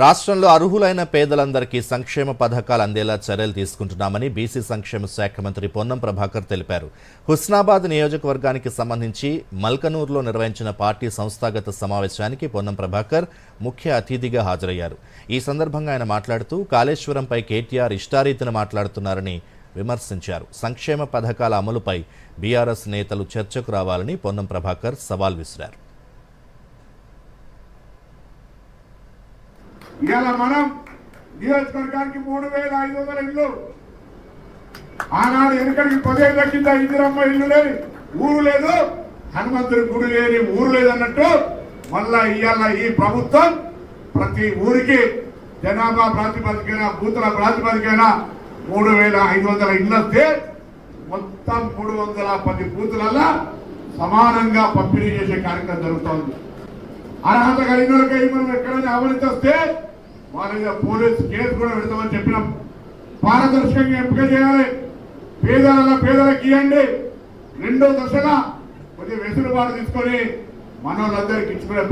రాష్ట్రంలో అర్హులైన పేదలందరికీ సంక్షేమ పథకాలు అందేలా చర్యలు తీసుకుంటున్నామని బీసీ సంక్షేమ శాఖ మంత్రి పొన్నం ప్రభాకర్ తెలిపారు. హుస్నాబాద్ నియోజకవర్గానికి సంబంధించి మల్కనూరులో నిర్వహించిన పార్టీ సంస్థాగత సమావేశానికి పొన్నం ప్రభాకర్ ముఖ్య అతిథిగా హాజరయ్యారు. ఈ సందర్భంగా ఆయన మాట్లాడుతూ కాళేశ్వరంపై కేటీఆర్ ఇష్టారీతిన మాట్లాడుతున్నారని విమర్శించారు. సంక్షేమ పథకాల అమలుపై బీఆర్ఎస్ నేతలు చర్చకు రావాలని పొన్నం ప్రభాకర్ సవాల్ విసిరారు. ఇవాళ మనం నియోజకవర్గానికి 3500 ఇళ్ళు, ఆనాడు వెనుకడికి 10 ఏళ్ళ కింద ఇందిరమ్మ ఇల్లు లేని ఊరు లేదు, హనుమంతుడి గుడి లేని ఊరు లేదన్నట్టు మళ్ళా ఇవాళ ఈ ప్రభుత్వం ప్రతి ఊరికి జనాభా ప్రాతిపదికన బూతుల ప్రాతిపదికన 3500 ఇళ్ళు వస్తే మొత్తం 310 బూతులలో సమానంగా పంపిణీ చేసే కార్యక్రమం జరుగుతోంది. అర్హత కలిగిన వాళ్ళకి మనం ఎక్కడైనా అవినీతి వస్తే వాళ్ళ మీద పోలీసు కేసు కూడా పెడతామని చెప్పినాం. పారదర్శకంగా ఎంపిక చేయాలి, పేదలకు ఇవ్వండి. 2వ దశగా కొద్దిగా వెసులుబాటు తీసుకొని మనోళ్ళందరికీ ఇచ్చుకునే